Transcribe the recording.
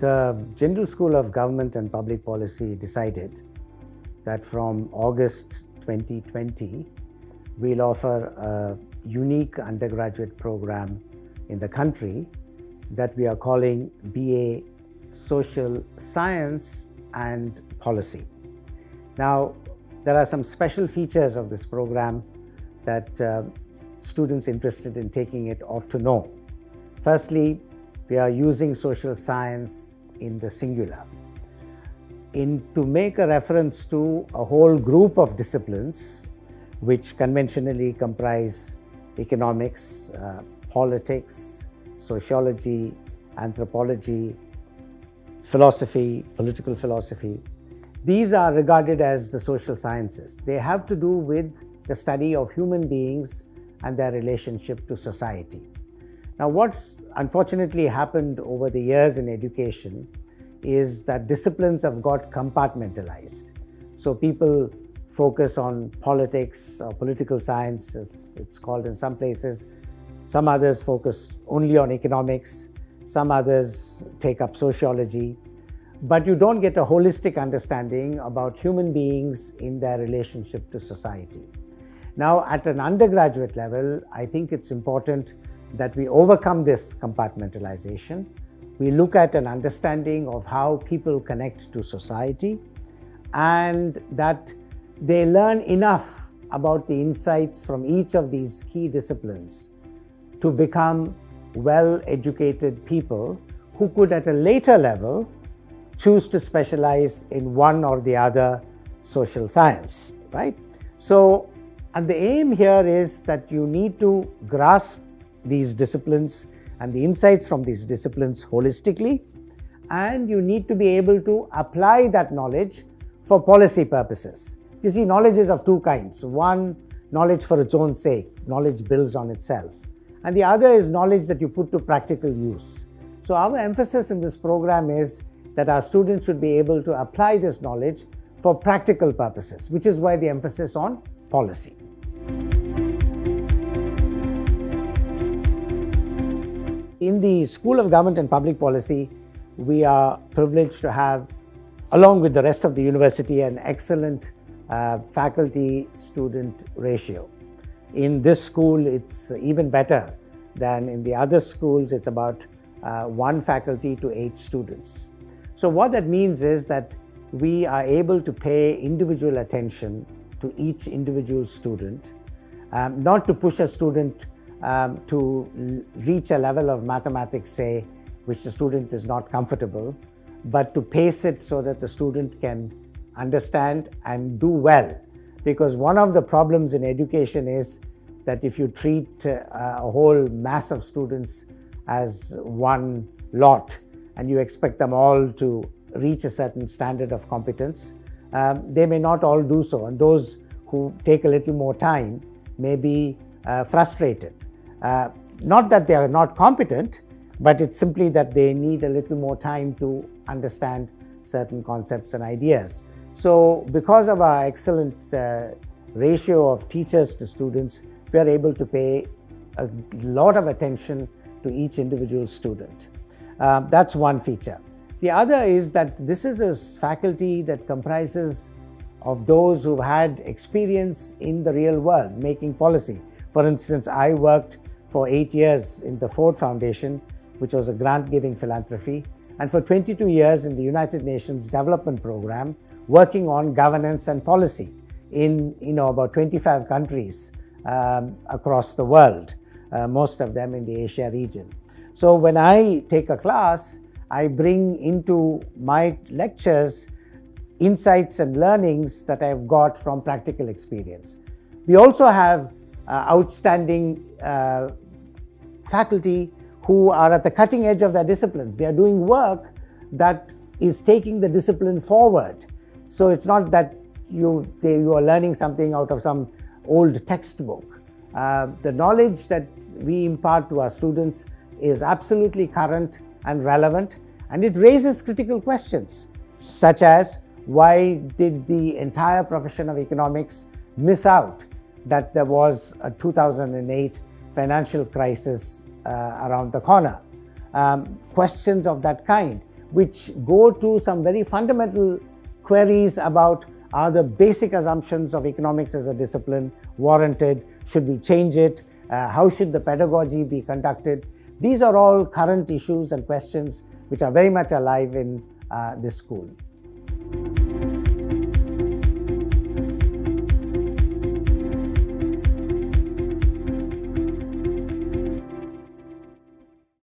The Jindal School of Government and Public Policy decided that from August 2020, we'll offer a unique undergraduate program in the country that we are calling BA Social Science and Policy. Now, there are some special features of this program that students interested in taking it ought to know. Firstly, we are using social science in the singular, to make a reference to a whole group of disciplines which conventionally comprise economics, politics, sociology, anthropology, philosophy, political philosophy. These are regarded as the social sciences. They have to do with the study of human beings and their relationship to society. Now, what's unfortunately happened over the years in education is that disciplines have got compartmentalized. So people focus on politics or political science, as it's called in some places. Some others focus only on economics. Some others take up sociology. But you don't get a holistic understanding about human beings in their relationship to society. Now, at an undergraduate level, I think it's important that we overcome this compartmentalization. We look at an understanding of how people connect to society, and that they learn enough about the insights from each of these key disciplines to become well-educated people who could at a later level choose to specialize in one or the other social science, right? So, and the aim here is that you need to grasp these disciplines and the insights from these disciplines holistically, and you need to be able to apply that knowledge for policy purposes. You see, knowledge is of two kinds. One, knowledge for its own sake, knowledge builds on itself. And the other is knowledge that you put to practical use. So our emphasis in this program is that our students should be able to apply this knowledge for practical purposes, which is why the emphasis on policy. In the School of Government and Public Policy, we are privileged to have, along with the rest of the university, an excellent faculty-student ratio. In this school, it's even better than in the other schools. It's about 1 faculty to 8 students. So what that means is that we are able to pay individual attention to each individual student, not to push a student to reach a level of mathematics, say, which the student is not comfortable, but to pace it so that the student can understand and do well. Because one of the problems in education is that if you treat a whole mass of students as one lot and you expect them all to reach a certain standard of competence, they may not all do so. And those who take a little more time may be frustrated. Not that they are not competent, but it's simply that they need a little more time to understand certain concepts and ideas. So because of our excellent ratio of teachers to students, we are able to pay a lot of attention to each individual student. That's one feature. The other is that this is a faculty that comprises of those who've had experience in the real world, making policy. For instance, I worked for 8 years in the Ford Foundation, which was a grant-giving philanthropy, and for 22 years in the United Nations Development Program, working on governance and policy in about 25 countries across the world, most of them in the Asia region. So when I take a class, I bring into my lectures insights and learnings that I've got from practical experience. We also have outstanding faculty who are at the cutting edge of their disciplines. They are doing work that is taking the discipline forward. So it's not that you are learning something out of some old textbook. The knowledge that we impart to our students is absolutely current and relevant, and it raises critical questions, such as why did the entire profession of economics miss out that there was a 2008 financial crisis around the corner? Questions of that kind. which go to some very fundamental queries about, are the basic assumptions of economics as a discipline warranted? Should we change it? How should the pedagogy be conducted? These are all current issues and questions which are very much alive in this school.